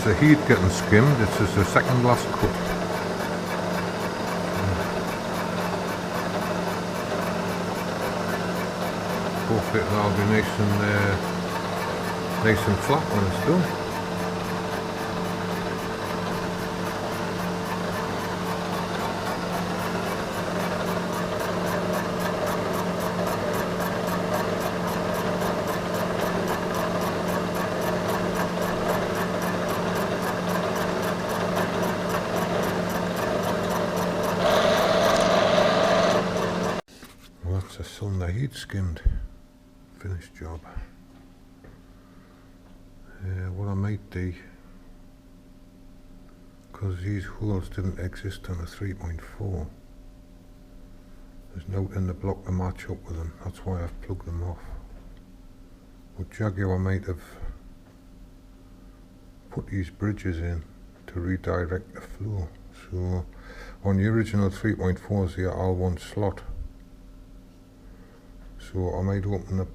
There's the heat getting skimmed. This is the second last cut. Hopefully it'll be nice and flat when it's done. Well, that's a cylinder heat skimmed. Finished job. What I might do, because these holes didn't exist on a 3.4, there's nothing in the block to match up with them. That's why I've plugged them off. But Jaguar might have put these bridges in to redirect the flow. So on the original 3.4s they are all one slot. So I might open up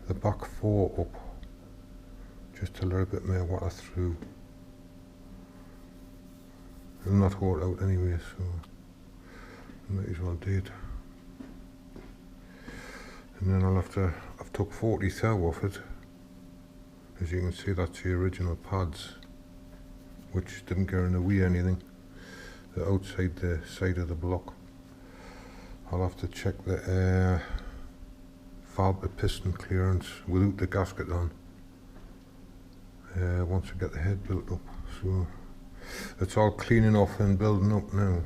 the back four up just a little bit more water through. It'll not hold out anyway, so I might as well do it. And then I've took 40 thou off it. As you can see, that's the original pads, which didn't get in the way anything. They're outside the side of the block. I'll have to check the valve to piston clearance without the gasket on once I get the head built up. So it's all cleaning off and building up now,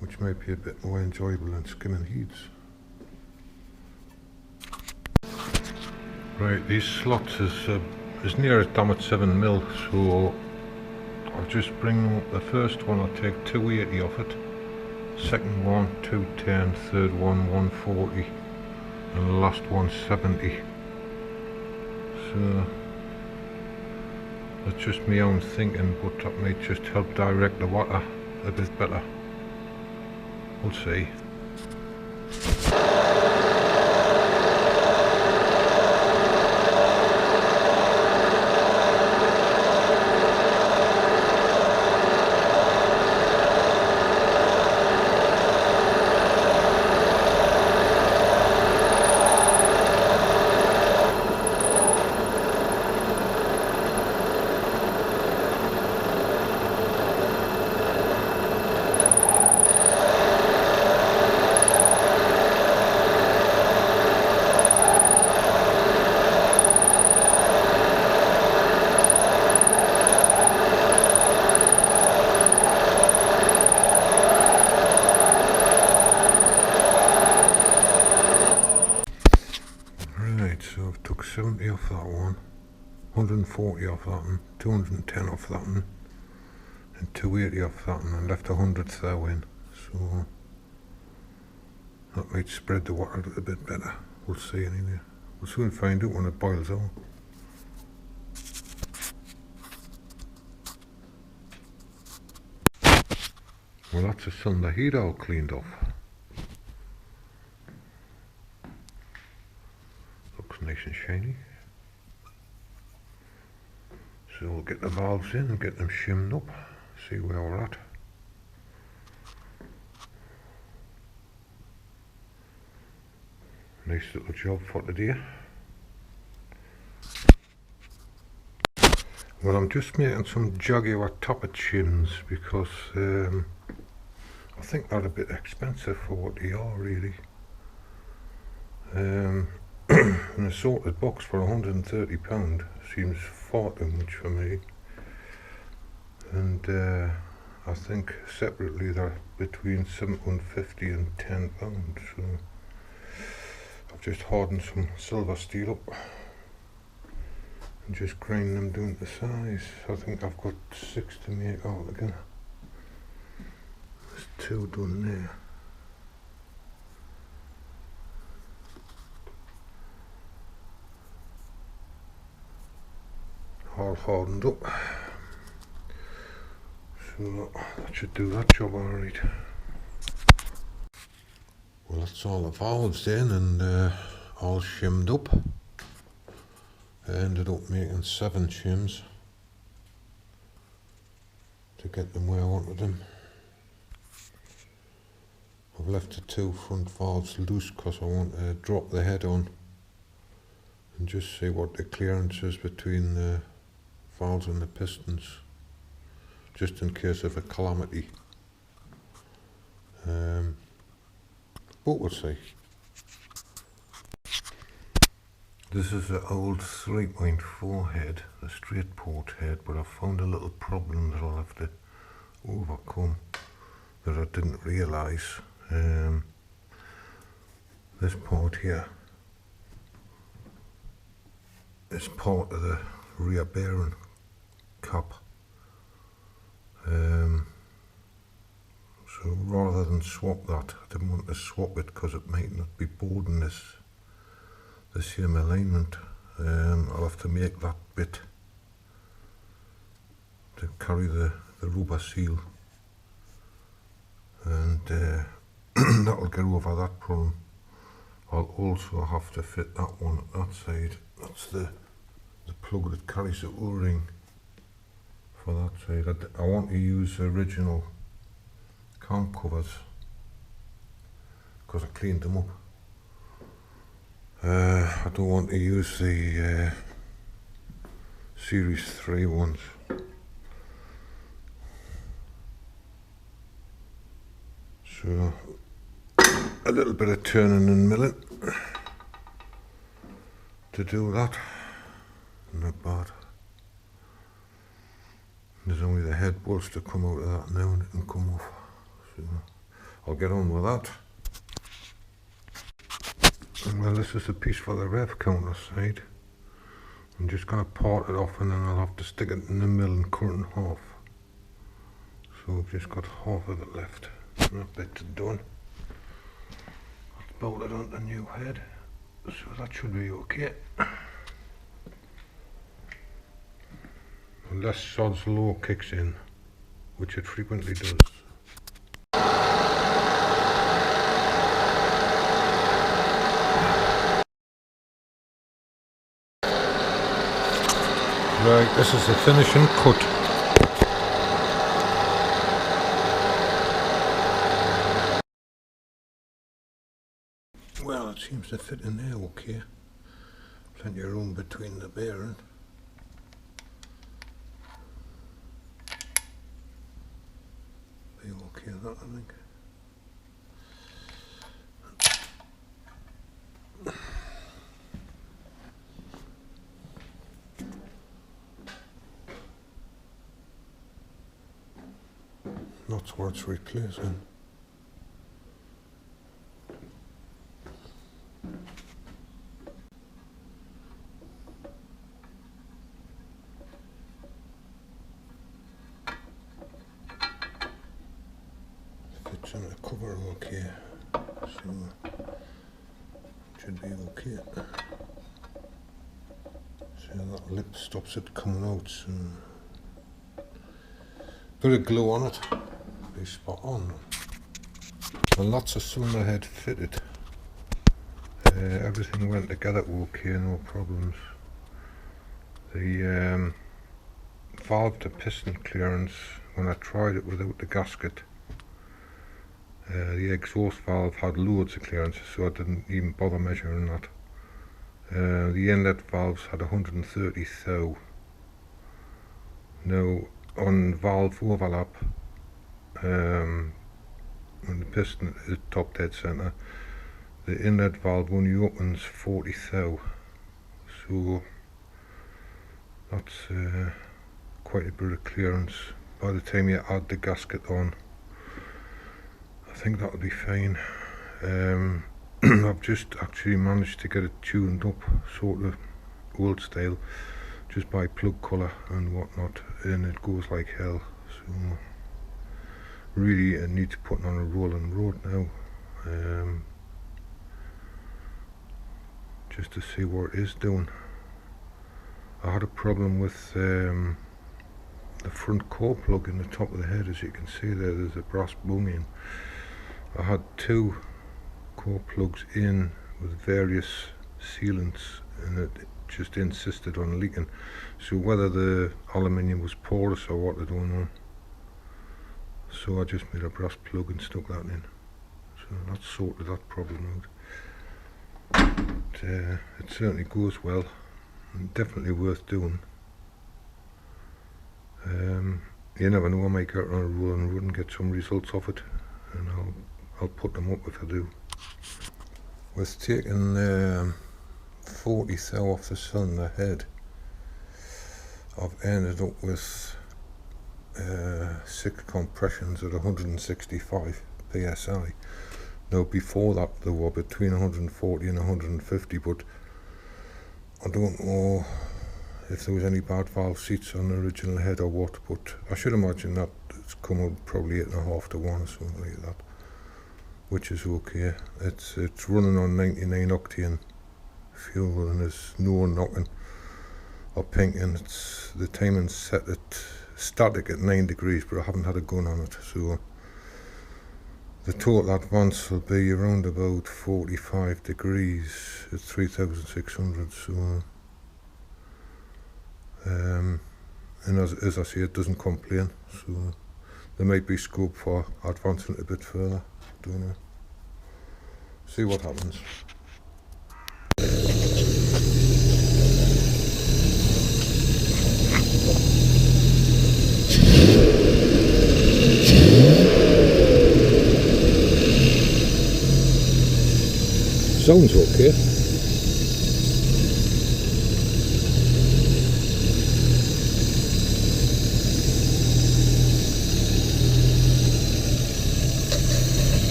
which might be a bit more enjoyable than skimming heats. Right, these slots is near as damn at 7mm, so I'll just bring up the first one. I'll take 280 off it, second one 210, third one 140, and the last one 70. So that's just my own thinking, but that might just help direct the water a bit better. We'll see. So I've took 70 off that one, 140 off that one, 210 off that one, and 280 off that one, and left 100 thou in. So that might spread the water a little bit better. We'll see anyway. We'll soon find out when it boils out. Well, that's the cylinder heat all cleaned off. Nice and shiny. So we'll get the valves in and get them shimmed up, see where we're at. Nice little job for today. Well, I'm just making some Jaguar tappet shims because I think they're a bit expensive for what they are really. An assorted box for £130 seems far too much for me, and I think separately they're between £7.50 and £10. So I've just hardened some silver steel up and just grind them down to size. I think I've got 6 to make altogether. There's 2 done there. All hardened up, so that should do that job alright. Well, that's all the valves in and all shimmed up. I ended up making 7 shims. to get them where I wanted them. I've left the two front valves loose because I want to drop the head on and just see what the clearance is between the valves and the pistons, just in case of a calamity. But we'll see. This is the old 3.4 head, the straight port head, but I found a little problem that I'll have to overcome that I didn't realise. This part here is part of the rear bearing cap. So rather than swap that, I didn't want to swap it because it might not be boarding the same alignment. I'll have to make that bit to carry the rubber seal, and that'll get over that problem. I'll also have to fit that one at that side. That's the plug that carries the O-ring for that side. I want to use the original cam covers because I cleaned them up. I don't want to use the Series 3 ones. So a little bit of turning and milling to do that. Not bad. There's only the head bolts to come out of that now and it can come off. So I'll get on with that. And well, this is a piece for the rev counter side. I'm just going to part it off and then I'll have to stick it in the mill and cut it in half. So I've just got half of it left. That bit's done. Let's bolt it on the new head. So that should be okay. Unless Sod's Law kicks in, which it frequently does. Right, this is the finishing cut. Well, it seems to fit in there okay. Plenty of room between the bearing. Be okay that, I think. That's what it's replacing. Fits in the cover okay, so it should be okay. See how that lip stops it coming out, so bit of glue on it. Be spot on. And lots of cylinder head fitted. Everything went together okay, no problems. The valve to piston clearance, when I tried it without the gasket, the exhaust valve had loads of clearance, so I didn't even bother measuring that. The inlet valves had 130 thou. Now on valve overlap, when the piston is top dead center, the inlet valve only opens 40 thou, so that's quite a bit of clearance. By the time you add the gasket on, I think that'll be fine. I've just actually managed to get it tuned up sort of old style just by plug colour and whatnot, and it goes like hell. So really it needs putting on a rolling road now, just to see what it is doing. I had a problem with the front core plug in the top of the head. As you can see there's a brass bung in. I had two core plugs in with various sealants and it just insisted on leaking. So whether the aluminium was porous or what, I don't know. so I just made a brass plug and stuck that in. So that's sorted that problem out. It certainly goes well, and definitely worth doing. You never know, I might get on a roll and run and get some results off it, and I'll put them up if I do. With taking 40 thou off the sun ahead, I've ended up with 6 compressions at 165 psi. Now before that they were between 140 and 150, but I don't know if there was any bad valve seats on the original head or what, but I should imagine that it's come up probably 8.5 to 1 or something like that, which is okay. It's running on 99 octane fuel and there's no knocking or pinking. It's the timing's set at static at 9 degrees, but I haven't had a gun on it, so the total advance will be around about 45 degrees at 3600. So and as I say, it doesn't complain, so there might be scope for advancing it a bit further. Don't know. See what happens. Sounds okay.